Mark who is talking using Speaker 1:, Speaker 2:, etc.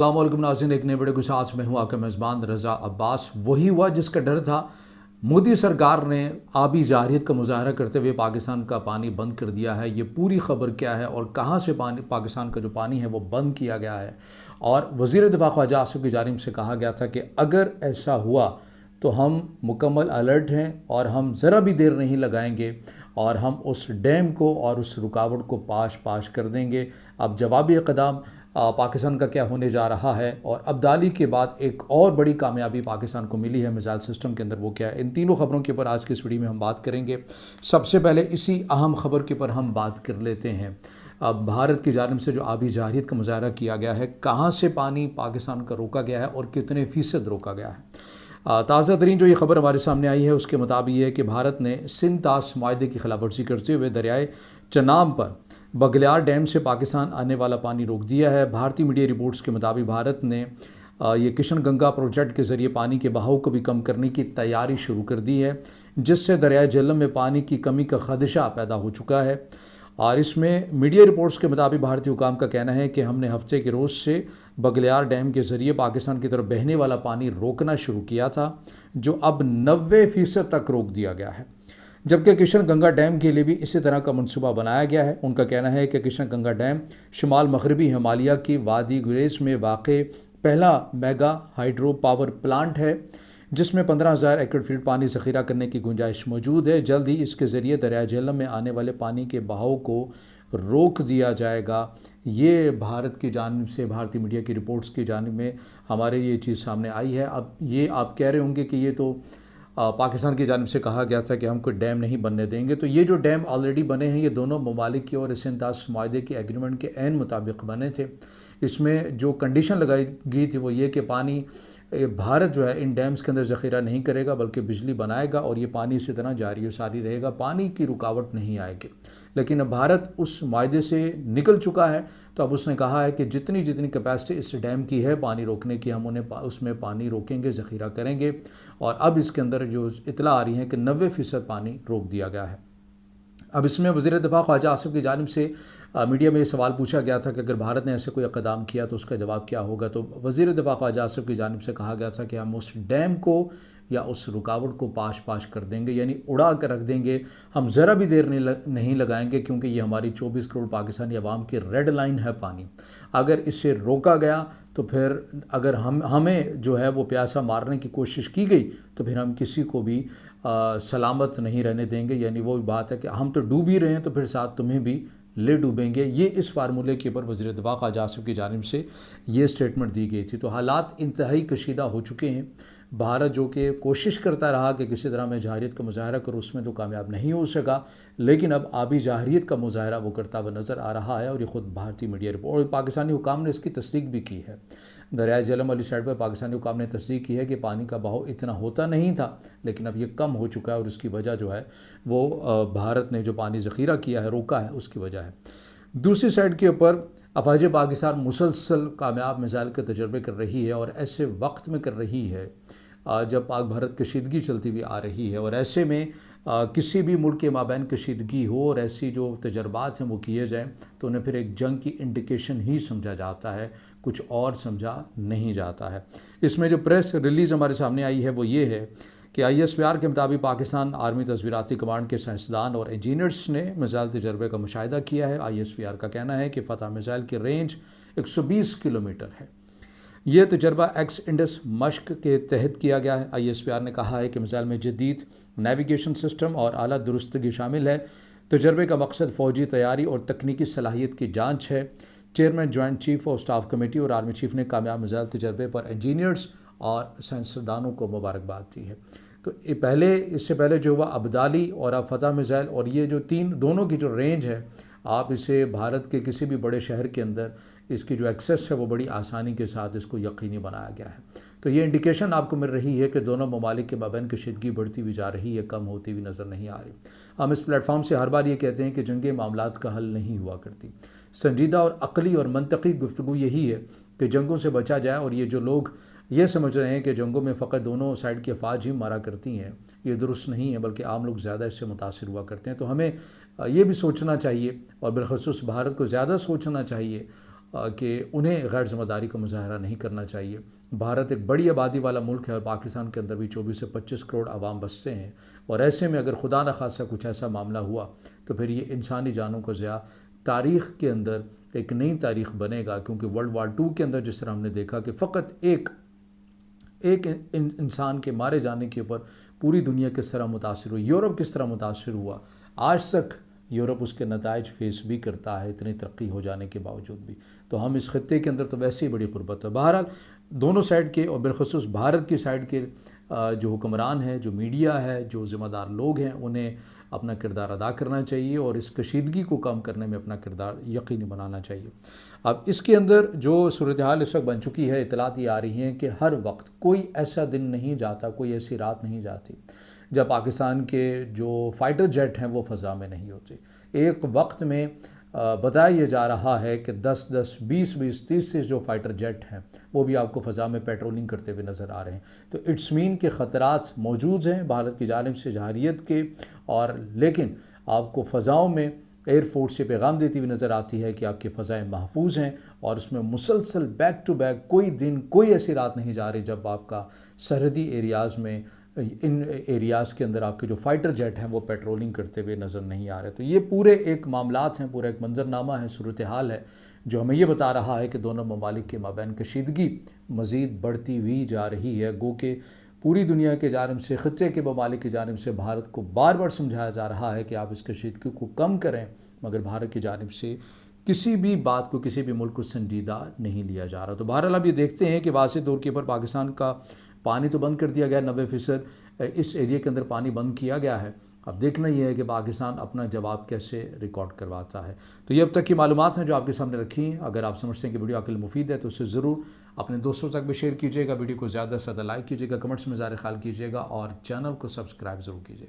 Speaker 1: अस्सलामुअलैकुम नाज़रीन, एक नए वीडियो के साथ मैं हूं आपका मेज़बान रज़ा अब्बास। वही हुआ जिसका डर था। मोदी सरकार ने आबी जारहियत का मुजाहरा करते हुए पाकिस्तान का पानी बंद कर दिया है। ये पूरी खबर क्या है और कहाँ से पानी पाकिस्तान का जो पानी है वो बंद किया गया है। और वज़ीर दिफ़ा ख्वाजा आसिफ की जानिब से कहा गया था कि अगर ऐसा हुआ तो हम मुकम्मल अलर्ट हैं और हम ज़रा भी देर नहीं लगाएंगे और हम उस डैम को और उस रुकावट को पाश कर देंगे। अब जवाबी इक़दाम पाकिस्तान का क्या होने जा रहा है, और अब्दाली के बाद एक और बड़ी कामयाबी पाकिस्तान को मिली है मिसाइल सिस्टम के अंदर, वो क्या है। इन तीनों खबरों के ऊपर आज की इस वीडियो में हम बात करेंगे। सबसे पहले इसी अहम खबर के ऊपर हम बात कर लेते हैं। अब भारत की जानिब से जो आबी जारहियत का मुजाहरा किया गया है, कहाँ से पानी पाकिस्तान का रोका गया है और कितने फ़ीसद रोका गया है। ताज़ा तरीन जो ये खबर हमारे सामने आई है उसके मुताबिक ये है कि भारत ने सिंध तास माहदे की खिलाफ वर्जी करते हुए दरियाए चनाब पर बगलियार डैम से पाकिस्तान आने वाला पानी रोक दिया है। भारतीय मीडिया रिपोर्ट्स के मुताबिक भारत ने ये किशन गंगा प्रोजेक्ट के ज़रिए पानी के बहाव को भी कम करने की तैयारी शुरू कर दी है, जिससे दरियाए झेलम में पानी की कमी का खदशा पैदा हो चुका है। और इसमें मीडिया रिपोर्ट्स के मुताबिक भारतीय हुकाम का कहना है कि हमने हफ्ते के रोज़ से बगलियार डैम के ज़रिए पाकिस्तान की तरफ बहने वाला पानी रोकना शुरू किया था, जो अब 90% तक रोक दिया गया है। जबकि किशन गंगा डैम के लिए भी इसी तरह का मनसूबा बनाया गया है। उनका कहना है कि किशन गंगा डैम शुमाल मगरबी हिमालय की वादी गुरेज में वाक़ पहला मेगा हाइड्रो पावर प्लांट है, जिसमें 15,000 एकड़ फीट पानी ज़ख़ीरा करने की गुंजाइश मौजूद है। जल्द ही इसके ज़रिए दरिया झेलम में आने वाले पानी के बहाव को रोक दिया जाएगा। ये भारत की जानिब से, भारतीय मीडिया की रिपोर्ट्स की जानिब में हमारे ये चीज़ सामने आई है। अब ये आप कह रहे होंगे कि ये तो पाकिस्तान की जानिब से कहा गया था कि हम कोई डैम नहीं बनने देंगे। तो ये जो डैम ऑलरेडी बने हैं, ये दोनों ममालिक की और सिंध तास माहदे के एग्रीमेंट के ऐन मुताबिक बने थे। इसमें जो कंडीशन लगाई गई थी वो ये कि पानी भारत जो है इन डैम्स के अंदर ज़ख़ीरा नहीं करेगा, बल्कि बिजली बनाएगा और ये पानी इसी तरह जारी और सारी रहेगा, पानी की रुकावट नहीं आएगी। लेकिन अब भारत उस मायदे से निकल चुका है, तो अब उसने कहा है कि जितनी जितनी कैपेसिटी इस डैम की है पानी रोकने की, हम उन्हें उसमें पानी रोकेंगे, ज़ख़ीरा करेंगे। और अब इसके अंदर जो इतला आ रही है कि 90% पानी रोक दिया गया है। अब इसमें वज़ीर दिफ़ा ख्वाजा आसिफ की जानिब से मीडिया में ये सवाल पूछा गया था कि अगर भारत ने ऐसे कोई इक़दाम किया तो उसका जवाब क्या होगा। तो वज़ीर दिफ़ा ख्वाजा आसिफ की जानिब से कहा गया था कि हम उस डैम को या उस रुकावट को पाश कर देंगे, यानी उड़ा कर रख देंगे। हम ज़रा भी देर नहीं लगाएंगे, क्योंकि ये हमारी 24 करोड़ पाकिस्तानी अवाम की रेड लाइन है पानी। अगर इससे रोका गया तो फिर अगर हमें जो है वो प्यासा मारने की कोशिश की गई तो फिर हम किसी को भी सलामत नहीं रहने देंगे। यानी वो बात है कि हम तो डूब ही रहे हैं तो फिर साथ तुम्हें भी ले डूबेंगे। ये इस फार्मूले के ऊपर वज़ीर दिफ़ा ख्वाजा आसिफ की जानिब से ये स्टेटमेंट दी गई थी। तो हालात इंतहाई कशीदा हो चुके हैं। भारत जो कि कोशिश करता रहा कि किसी तरह मैं जाहरियत का मुजाहरा करूँ, उसमें तो कामयाब नहीं हो सका, लेकिन अब आबी जाहरियत का मुजाहरा वो करता हुआ नज़र आ रहा है। और ये ख़ुद भारतीय मीडिया रिपोर्ट और पाकिस्तानी हुकाम ने इसकी तस्दीक भी की है। दरियाए झेलम वाली साइड पर पाकिस्तानी हुकाम ने तस्दीक की है कि पानी का बहाव इतना होता नहीं था, लेकिन अब ये कम हो चुका है, और उसकी वजह जो है वो भारत ने जो पानी ज़ख़ीरा किया है, रोका है, उसकी वजह है। दूसरी साइड के ऊपर अफवाज पाकिस्तान मुसलसल कामयाब मिसाइल के तजर्बे कर रही है, और ऐसे वक्त में कर रही है जब पाक भारत कशीदगी चलती हुई आ रही है। और ऐसे में किसी भी मुल्क के माबैन कशीदगी हो और ऐसी जो तजर्बात हैं वो किए जाएँ, तो उन्हें फिर एक जंग की इंडिकेशन ही समझा जाता है, कुछ और समझा नहीं जाता है। इसमें जो प्रेस रिलीज़ हमारे सामने आई है वो ये है कि ISPR के मुताबिक पाकिस्तान आर्मी तस्वीराती कमांड के साइंसदान और इंजीनियर्स ने मिसाइल तजर्बे का मुशाहिदा किया है। ISPR का कहना है कि फ़तह मिसाइल की रेंज 120 किलोमीटर है। ये तजर्बा एक्स इंडस मश्क के तहत किया गया है। ISPR ने कहा है कि मिसाइल में जदीद नेविगेशन सिस्टम और आला दुरुस्तगी शामिल है। तजर्बे का मकसद फ़ौजी तैयारी और तकनीकी सलाहियत की जाँच है। Chairman joint chief of staff committee और आर्मी चीफ ने कामयाब मिसाइल तजर्बे पर इंजीनियर्स और साइंसदानों को मुबारकबाद दी है। तो इससे पहले जो हुआ अब्दाली और अब फ़तह मिसाइल, और ये जो दोनों की जो रेंज है, आप इसे भारत के किसी भी बड़े शहर के अंदर इसकी जो एक्सेस है वो बड़ी आसानी के साथ इसको यकीनी बनाया गया है। तो ये इंडिकेशन आपको मिल रही है कि दोनों ममालिक के माबैन कशीदगी बढ़ती हुई जा रही है, कम होती हुई नज़र नहीं आ रही। हम इस प्लेटफॉर्म से हर बार ये कहते हैं कि जंगी मामलात का हल नहीं हुआ करती। संजीदा और अक़ली और मनतकी गुफ्तगू यही है कि जंगों से बचा जाए। और ये जो लोग ये समझ रहे हैं कि जंगों में फ़कत दोनों साइड की अफवाज ही मारा करती हैं, ये दुरुस्त नहीं है, बल्कि आम लोग ज़्यादा इससे मुतासिर हुआ करते हैं। तो हमें ये भी सोचना चाहिए, और बिलख़ुसूस भारत को ज़्यादा सोचना चाहिए कि उन्हें गैर ज़िम्मेदारी का मुज़ाहरा नहीं करना चाहिए। भारत एक बड़ी आबादी वाला मुल्क है और पाकिस्तान के अंदर भी 24 से 25 करोड़ आवाम बसते हैं, और ऐसे में अगर खुदा न खासा कुछ ऐसा मामला हुआ तो फिर ये इंसानी जानों का ज़िया तारीख़ के अंदर एक नई तारीख़ बनेगा। क्योंकि वर्ल्ड वार 2 के अंदर जिस तरह हमने देखा कि फ़कत एक इंसान के मारे जाने के ऊपर पूरी दुनिया किस तरह मुतासिर हुई, यूरोप किस तरह मुतासिर हुआ, आज तक यूरोप उसके नताइज फेस भी करता है इतनी तरक्की हो जाने के बावजूद भी। तो हम इस खत्ते के अंदर तो वैसे ही बड़ी गुर्बत है। बहरहाल दोनों साइड के और बिलखसूस भारत की साइड के जो हुक्मरान हैं, जो मीडिया है, जो ज़िम्मेदार लोग हैं, उन्हें अपना किरदार अदा करना चाहिए और इस कशीदगी को कम करने में अपना किरदार यकीनी बनाना चाहिए। अब इसके अंदर जो सूरत हाल इस वक्त बन चुकी है, इतलात ये आ रही हैं कि हर वक्त कोई ऐसा दिन नहीं जाता, कोई ऐसी रात नहीं जाती जब पाकिस्तान के जो फ़ाइटर जेट हैं वो फ़ज़ा में नहीं होते। एक वक्त में बताया ये जा रहा है कि 10-10, 20-20, 30 से जो फ़ाइटर जेट हैं वो भी आपको फ़ज़ा में पेट्रोलिंग करते हुए नज़र आ रहे हैं। तो इट्स मीन के ख़तरात मौजूद हैं भारत की जानिब से जहारियत के, और लेकिन आपको फ़ज़ाओं में एयरफोर्स ये पैगाम देती हुई नज़र आती है कि आपकी फ़ज़ाएँ महफूज हैं, और उसमें मुसलसल बैक टू बैक कोई दिन, कोई ऐसी रात नहीं जा रही जब आपका सरहदी एरियाज़ में, इन एरियाज़ के अंदर आपके जो फ़ाइटर जेट हैं वो पेट्रोलिंग करते हुए नज़र नहीं आ रहे। तो ये पूरे एक मामलात हैं, पूरा एक मंजरनामा है, सूरत हाल है, जो हमें ये बता रहा है कि दोनों ममालिक के माबैन कशीदगी मज़ीद बढ़ती हुई जा रही है। गो के पूरी दुनिया के जानिब से, ख़त्ते के ममालिक की जानिब से भारत को बार बार समझाया जा रहा है कि आप इस कशीदगी को कम करें, मगर भारत की जानिब से किसी भी बात को, किसी भी मुल्क को संजीदा नहीं लिया जा रहा। तो बहरहाल अब ये देखते हैं कि वाज़ेह तौर के ऊपर पाकिस्तान का पानी तो बंद कर दिया गया, 90% इस एरिया के अंदर पानी बंद किया गया है। अब देखना यह है कि पाकिस्तान अपना जवाब कैसे रिकॉर्ड करवाता है। तो ये अब तक की मालूमात हैं जो आपके सामने रखी हैं। अगर आप समझते हैं कि वीडियो आपके लिए मुफीद है तो उसे ज़रूर अपने दोस्तों तक भी शेयर कीजिएगा, वीडियो को ज़्यादा से ज़्यादा लाइक कीजिएगा, कमेंट्स में ज़ाहिर ख्याल कीजिएगा और चैनल को सब्सक्राइब ज़रूर कीजिएगा।